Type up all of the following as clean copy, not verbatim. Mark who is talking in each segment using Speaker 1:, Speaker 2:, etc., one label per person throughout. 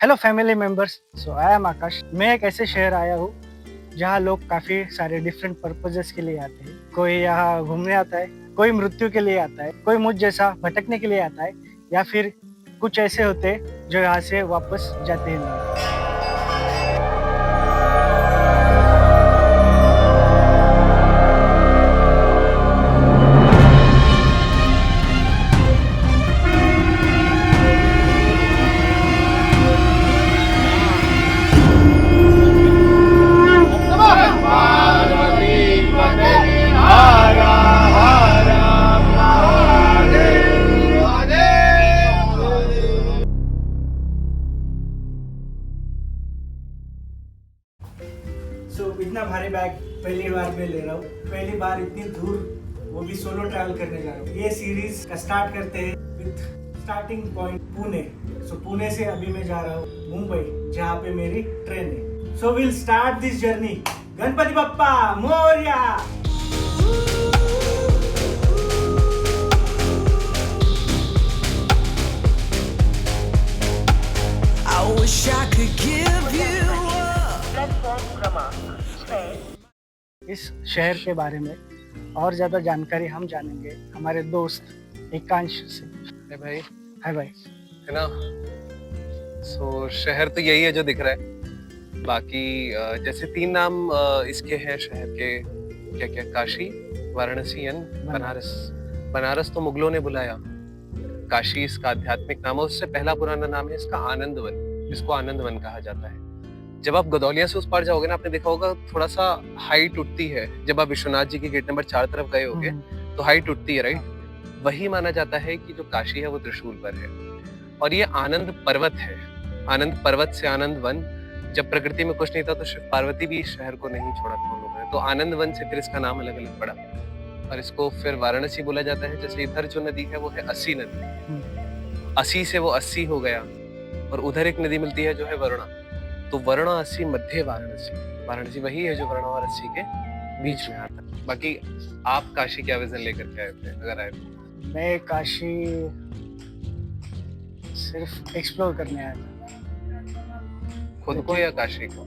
Speaker 1: Hello family members. So I am Akash. मैं एक ऐसे शहर आया हूँ जहाँ लोग काफी सारे डिफरेंट पर्पजेस के लिए आते हैं। कोई यहाँ घूमने आता है, कोई मृत्यु के लिए आता है, कोई मुझ जैसा भटकने के लिए आता है, या फिर कुछ ऐसे होते हैं जो यहाँ से वापस जाते ही नहीं। इतना भारी बैग पहली बार मैं ले रहा हूँ। पहली बार इतनी दूर, वो भी सोलो ट्रैवल करने जा रहा हूँ। ये सीरीज का स्टार्ट करते हैं with starting point Pune. Pune से अभी मैं जा रहा हूँ मुंबई, जहाँ पे मेरी ट्रेन है। So will start this journey. Ganpati Bappa Morya. I wish I could give you इस शहर के बारे में और ज्यादा जानकारी हम जानेंगे हमारे दोस्त एकांश से।
Speaker 2: है भाई।
Speaker 1: हाय भाई।
Speaker 2: है ना। शहर तो यही है जो दिख रहा है। बाकी जैसे 3 नाम इसके हैं शहर के, क्या क्या, काशी, वाराणसी एंड बनारस। बनारस तो मुगलों ने बुलाया, काशी इसका आध्यात्मिक नाम है। उससे पहला पुराना नाम है इसका आनंद वन, जिसको आनंद वन कहा जाता है। जब आप गदौलिया से उस पार जाओगे ना, आपने देखा होगा थोड़ा सा हाइट उठती है। जब आप विश्वनाथ जी के गेट नंबर 4 तरफ गए होगे तो हाइट उठती है, राइट। वही माना जाता है कि जो काशी है वो त्रिशूल पर है। और ये आनंद पर्वत है। आनंद पर्वत से आनंद वन। जब प्रकृति में कुछ नहीं था तो शिव पार्वती भी इस शहर को नहीं छोड़ा था उन लोगों ने, तो आनंद वन से फिर इसका नाम अलग अलग पड़ा। और इसको फिर वाराणसी बोला जाता है। जैसे इधर जो नदी है वो है अस्सी नदी, अस्सी से वो 80 हो गया। और उधर एक नदी मिलती है जो है वरुणा, तो वरुणा अस्सी मध्य वाराणसी। वाराणसी वही है जो वरुणा और अस्सी के बीच में आता है। बाकी आप काशी क्या विजन लेकर के आए थे, अगर आए तो?
Speaker 1: मैं काशी सिर्फ एक्सप्लोर करने आया था।
Speaker 2: खुद को या काशी को?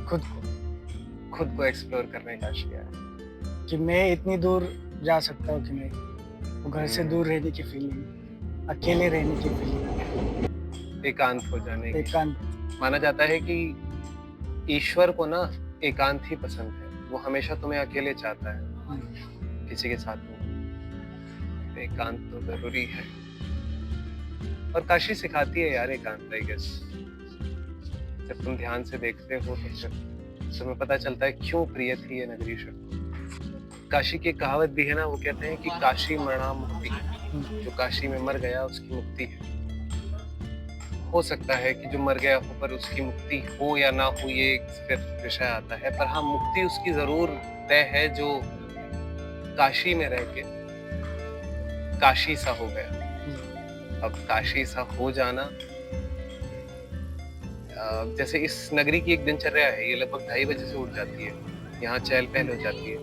Speaker 1: खुद को।
Speaker 2: खुद को एक्सप्लोर करने काशी आया
Speaker 1: कि मैं इतनी दूर जा सकता हूँ कि नहीं, वो घर से दूर रहने की फीलिंग, अकेले रहने की फीलिंग,
Speaker 2: एकांत हो जाने की।
Speaker 1: एकांत।
Speaker 2: माना जाता है कि ईश्वर को ना एकांत ही पसंद है। वो हमेशा तुम्हें अकेले चाहता है, किसी के साथ नहीं। एकांत तो जरूरी है और काशी सिखाती है यार एकांत, आई गेस। जब तुम ध्यान से देखते हो तो फिर तुम्हें पता चलता है क्यों प्रिय थी ये नगरी शिव को। काशी की कहावत भी है ना, वो कहते हैं कि काशी मरना मुक्ति। जो काशी में मर गया उसकी मुक्ति है। हो सकता है कि जो मर गया हो पर उसकी मुक्ति हो या ना हो, ये फिर विषय आता है। पर हाँ, मुक्ति उसकी जरूर तय है जो काशी में रह के काशी सा हो गया। अब काशी सा हो जाना, जैसे इस नगरी की एक दिनचर्या है। ये लगभग 2:30 बजे से उठ जाती है, यहाँ चहल पहल हो जाती है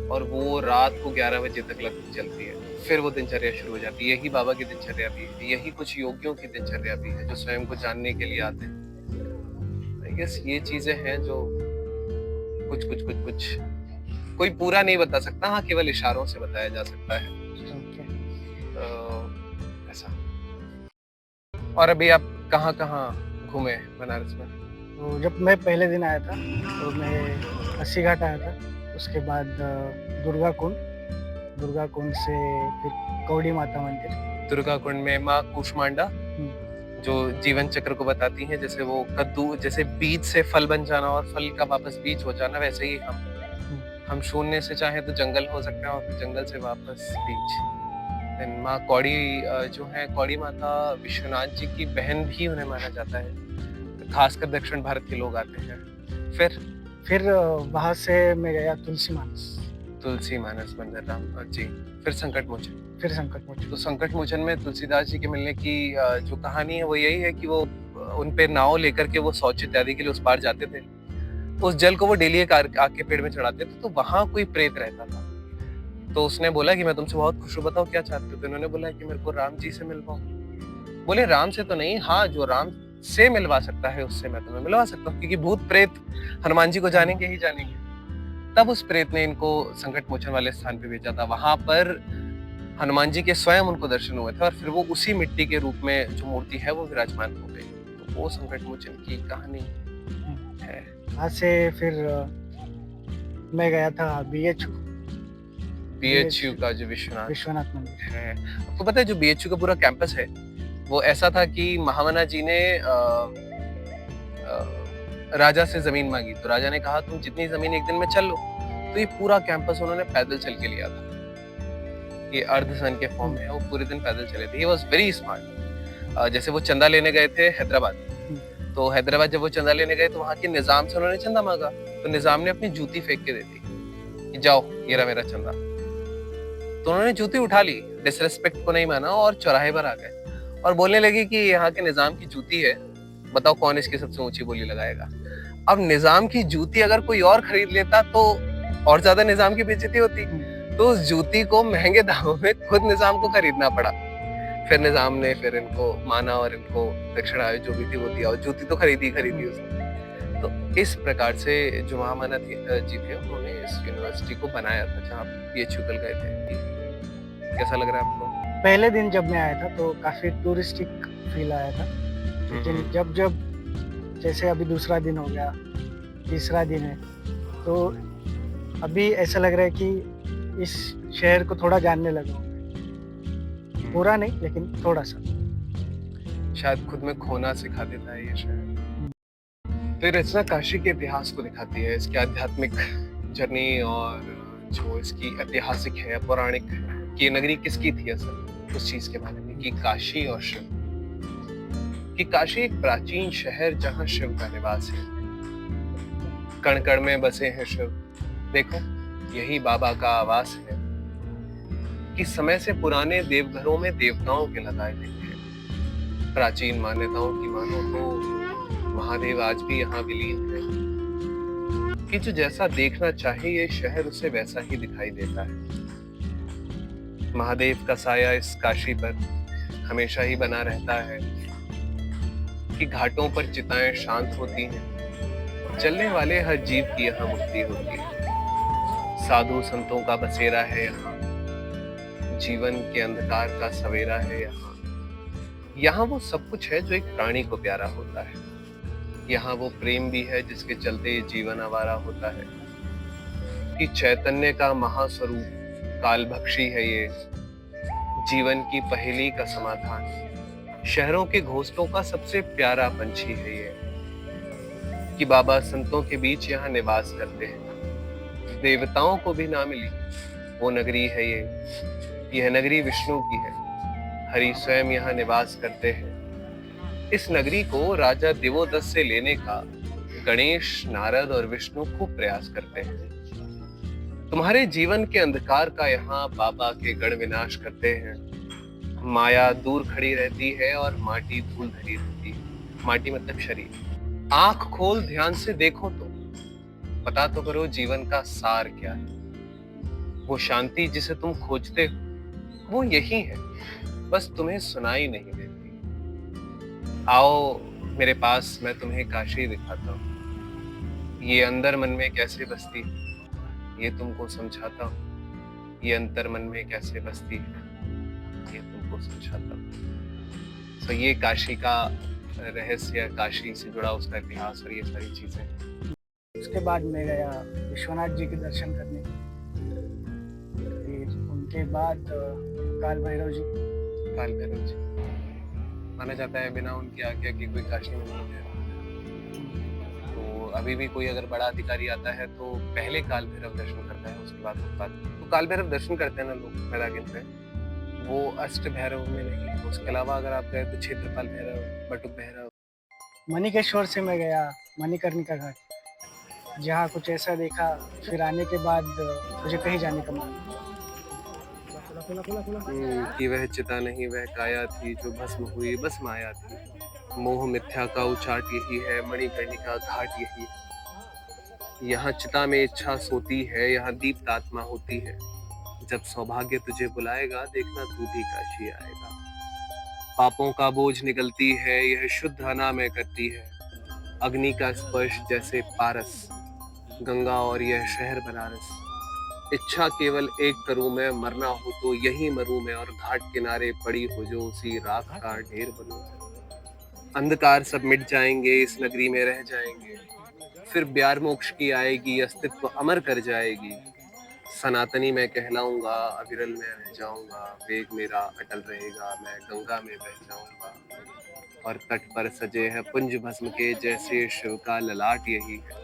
Speaker 2: और वो रात को 11 बजे तक लगभग चलती है। फिर वो दिनचर्या शुरू हो जाती है। यही बाबा की दिनचर्या भी है, यही कुछ योगियों की दिनचर्या भी है जो स्वयं को जानने के लिए आते हैं। आई गेस ये चीजें हैं जो कुछ कोई पूरा नहीं बता सकता, हाँ केवल इशारों से बताया जा सकता है। ऐसा। और अभी आप कहाँ घूमे बनारस में?
Speaker 1: तो जब मैं पहले दिन आया था तो मैं अस्सी घाट आया था, उसके बाद दुर्गा कुंड से फिर कौड़ी माता मंदिर।
Speaker 2: दुर्गा कुंड में माँ कूष्मांडा जो जीवन चक्र को बताती हैं। जैसे वो कद्दू, जैसे बीज से फल बन जाना और फल का वापस बीज हो जाना, वैसे ही हम शून्य से चाहे तो जंगल हो सकते हैं और फिर जंगल से वापस बीज। माँ कौड़ी जो है, कौड़ी माता विश्वनाथ जी की बहन भी उन्हें माना जाता है। खासकर दक्षिण भारत के लोग आते हैं।
Speaker 1: फिर वहां से मैं गया तुलसी मानस
Speaker 2: मंदिर, राम जी। फिर संकट मोचन। तो संकट मोचन में तुलसीदास जी के मिलने की जो कहानी है वो यही है कि वो उन पे नाव लेकर के वो शौच इत्यादि के लिए उस पार जाते थे। उस जल को वो डेली एक आग के पेड़ में चढ़ाते थे। तो वहां कोई प्रेत रहता था। तो उसने बोला कि मैं तुमसे बहुत खुश हूँ, बताओ क्या चाहते हो? तो इन्होंने बोला कि मेरे को राम जी से मिलवाओ। बोले राम से तो नहीं, हाँ जो राम से मिलवा सकता है उससे मैं तुम्हें मिलवा सकता हूँ, क्योंकि भूत प्रेत हनुमान जी को जानेंगे ही जानेंगे। तब उस प्रेत ने इनको संकट मोचन वाले स्थान पे भेजा था। वहां पर हनुमान जी के स्वयं उनको दर्शन हुए थे और फिर वो उसी मिट्टी के रूप में जो मूर्ति है वो विराजमान हो गई। तो वो संकट मोचन की कहानी है।
Speaker 1: वहाँ से फिर मैं गया था BHU
Speaker 2: BHU का जो विश्वनाथ
Speaker 1: विश्वनाथ मंदिर।
Speaker 2: है, आपको पता है जो BHU का पूरा कैंपस है वो ऐसा था कि महामना जी ने राजा से जमीन मांगी, तो राजा ने कहा तुम जितनी जमीन एक दिन में चल लो, तो ये पूरा कैंपस उन्होंने पैदल चल के लिया था। ये अर्ध सन के फॉर्म में है, वो पूरे दिन पैदल चले थे। He was very smart. जैसे वो चंदा लेने गए थे हैदराबाद, तो हैदराबाद जब वो चंदा लेने गए तो वहां के निजाम से उन्होंने चंदा मांगा, तो निजाम ने अपनी जूती फेंक के दे दी कि जाओ ये रहा मेरा चंदा। तो उन्होंने जूती उठा ली, डिसरेस्पेक्ट को नहीं माना और चौराहे पर आ गए और बोलने लगे कि यहाँ के निजाम की जूती है, बताओ कौन इसकी सबसे ऊंची बोली लगाएगा। अब निजाम की जूती अगर कोई और खरीद लेता तो और ज्यादा निजाम की बेइज्जती होती, तो उस जूती को महंगे दामों में खुद निजाम को खरीदना पड़ा। फिर निजाम ने फिर इनको माना और इनको दक्षिणा जो भी थी वो दिया, और जूती तो खरीदी उसने। तो इस प्रकार से जो महामना जी थे उन्होंने इस यूनिवर्सिटी को बनाया था जहाँ BHU कल गए थे। कैसा लग रहा है आपको?
Speaker 1: पहले दिन जब मैं आया था तो काफी टूरिस्टिक फील आया था, लेकिन जब जब जैसे अभी दूसरा दिन हो गया, तीसरा दिन है, तो अभी ऐसा लग रहा है कि इस शहर को थोड़ा जानने लगा हूँ। पूरा नहीं लेकिन थोड़ा सा।
Speaker 2: शायद खुद में खोना सिखा देता है ये शहर। फिर रचना काशी के इतिहास को दिखाती है, इसकी आध्यात्मिक जर्नी और जो इसकी ऐतिहासिक है, पौराणिक है कि ये नगरी किसकी थी असल, उस चीज के बारे में कि काशी और शिव, कि काशी एक प्राचीन शहर जहां शिव का निवास है। कण कण में बसे हैं शिव, देखो यही बाबा का आवास है। कि समय से पुराने देवघरों में देवताओं के लगाए नहीं है। प्राचीन मान्यताओं की मानो तो महादेव आज भी यहाँ विलीन है। कि जो जैसा देखना चाहे ये शहर उसे वैसा ही दिखाई देता है। महादेव का साया इस काशी पर हमेशा ही बना रहता है। कि घाटों पर चिताएं शांत होती हैं, चलने वाले हर जीव की यहाँ मुक्ति होती है। साधु संतों का बसेरा है यहाँ, जीवन के अंधकार का सवेरा है यहाँ। यहाँ वो सब कुछ है जो एक प्राणी को प्यारा होता है। यहाँ वो प्रेम भी है जिसके चलते जीवन आवारा होता है। कि चैतन्य का महास्वरूप कालभक्षी है ये, जीवन की पहेली का समाधान, शहरों के घोंसलों का सबसे प्यारा पंछी है ये। कि बाबा संतों के बीच यहाँ निवास करते हैं, देवताओं को भी ना मिली वो नगरी है ये। यह नगरी विष्णु की है, हरि स्वयं यहाँ निवास करते हैं। इस नगरी को राजा दिवोदस से लेने का गणेश, नारद और विष्णु खूब प्रयास करते हैं। तुम्हारे जीवन के अंधकार का यहाँ बाबा के गण विनाश करते हैं। माया दूर खड़ी रहती है और माटी धूल धरी रहती है। माटी मतलब शरीर। आंख खोल ध्यान से देखो तो पता तो करो जीवन का सार क्या है। वो शांति जिसे तुम खोजते हो वो यही है, बस तुम्हें सुनाई नहीं देती। आओ मेरे पास, मैं तुम्हें काशी दिखाता हूँ। ये अंदर मन में कैसे बसती है ये तुमको समझाता हूँ। ये अंतर मन में कैसे बसती है ये तुमको समझाता हूँ। तो ये काशी का रहस्य, काशी से जुड़ा उसका इतिहास और ये सारी चीजें।
Speaker 1: उसके बाद मैं गया विश्वनाथ जी के दर्शन करने, फिर उनके बाद काल भैरव जी।
Speaker 2: काल भैरव जी माना जाता है बिना उनकी आज्ञा के कोई काशी में नहीं है। तो अभी भी कोई अगर बड़ा अधिकारी आता है तो पहले काल भैरव दर्शन करता है, उसके बाद तो काल भैरव दर्शन करते हैं ना लोग मैदागिन पे, वो अष्ट भैरव में नहीं। उसके अलावा अगर आप गए तो क्षेत्रपाल भैरव, बटुक भैरव।
Speaker 1: मणिकेश्वर से मैं गया मणिकर्णिका घाट, जहाँ कुछ ऐसा देखा फिर आने के बाद मुझे कहीं जाने का मन।
Speaker 2: कि वह चिता नहीं वह काया थी जो भस्म हुई बस माया थी। मोह मिथ्या का उचाट यही है, मणिकर्णिका घाट यही है। यहाँ चिता में इच्छा सोती है, यहाँ दीप्त आत्मा होती है। जब सौभाग्य तुझे बुलाएगा देखना तू भी काशी आएगा। पापों का बोझ निकलती है, यह शुद्ध अनामय करती है। अग्नि का स्पर्श जैसे पारस, गंगा और यह शहर बनारस। इच्छा केवल एक करूं मैं, मरना हो तो यही मरूं मैं, और घाट किनारे पड़ी हो जो उसी राख का ढेर बनूं। अंधकार सब मिट जाएंगे, इस नगरी में रह जाएंगे, फिर ब्यार मोक्ष की आएगी, अस्तित्व अमर कर जाएगी। सनातनी मैं कहलाऊंगा, अविरल मैं रह जाऊंगा, वेग मेरा अटल रहेगा, मैं गंगा में बह जाऊंगा। और तट पर सजे हैं पुंज भस्म के, जैसे शिव का ललाट यही है।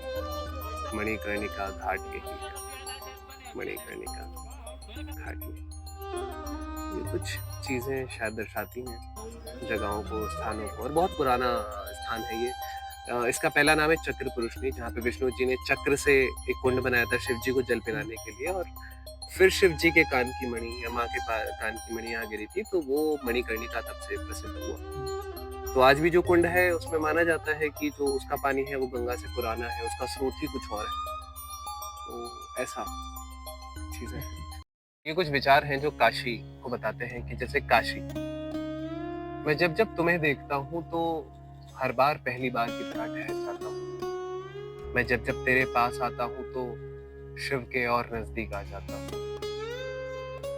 Speaker 2: मणिकर्णिका घाट यही है, मणिकर्णिका घाट यही। ये कुछ चीजें शायद दर्शाती हैं जगहों को, स्थानों को, और बहुत पुराना स्थान है ये। इसका पहला नाम है चक्र पुरुषनी, जहाँ पे विष्णु जी ने चक्र से एक कुंड बनाया था शिव जी को जल पिलाने के लिए, और फिर शिव जी के कान की मणि या माँ के कान की मणि यहाँ गिरी थी, तो वो मणिकर्णिका तब से प्रसिद्ध हुआ। तो आज भी जो कुंड है उसमें माना जाता है कि जो उसका पानी है वो गंगा से पुराना है, उसका स्रोत ही कुछ और है। तो ऐसा चीज है। ये कुछ विचार हैं जो काशी को बताते हैं कि जैसे काशी, मैं जब जब तुम्हें देखता हूँ तो हर बार पहली बार की तरह ठहर जाता हूँ। मैं जब जब तेरे पास आता हूँ तो शिव के और नजदीक आ जाता हूँ।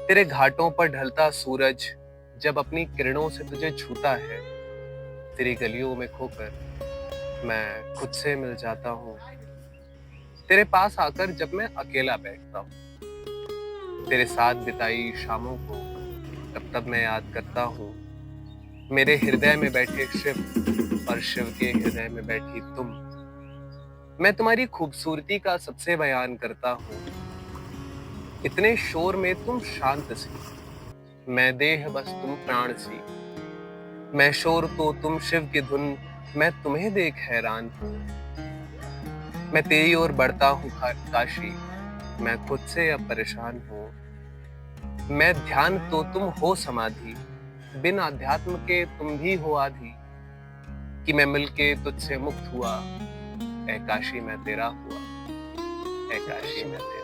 Speaker 2: तेरे घाटों पर ढलता सूरज जब अपनी किरणों से तुझे छूता है, तेरी गलियों में खोकर मैं खुद से मिल जाता हूँ। तेरे पास आकर जब मैं अकेला बैठता हूँ, तेरे साथ बिताई शामों को तब तब मैं याद करता हूँ। मेरे हृदय में बैठे शिव और शिव के हृदय में बैठी तुम। मैं तुम्हारी खूबसूरती का सबसे बयान करता हूँ। इतने शोर में तुम शांत सी, मैं देह बस तुम प्राण सी। मैं शोर तो तुम शिव की धुन, मैं तुम्हें देख हैरान हूँ। मैं तेरी ओर बढ़ता हूँ काशी, मैं खुद से अब परेशान हूँ। मैं ध्यान तो तुम हो समाधि, बिन अध्यात्म के तुम भी हो आधी। कि मैं मिलके तुझसे मुक्त हुआ, ऐ काशी मैं तेरा हुआ, ऐ काशी मैं तेरा।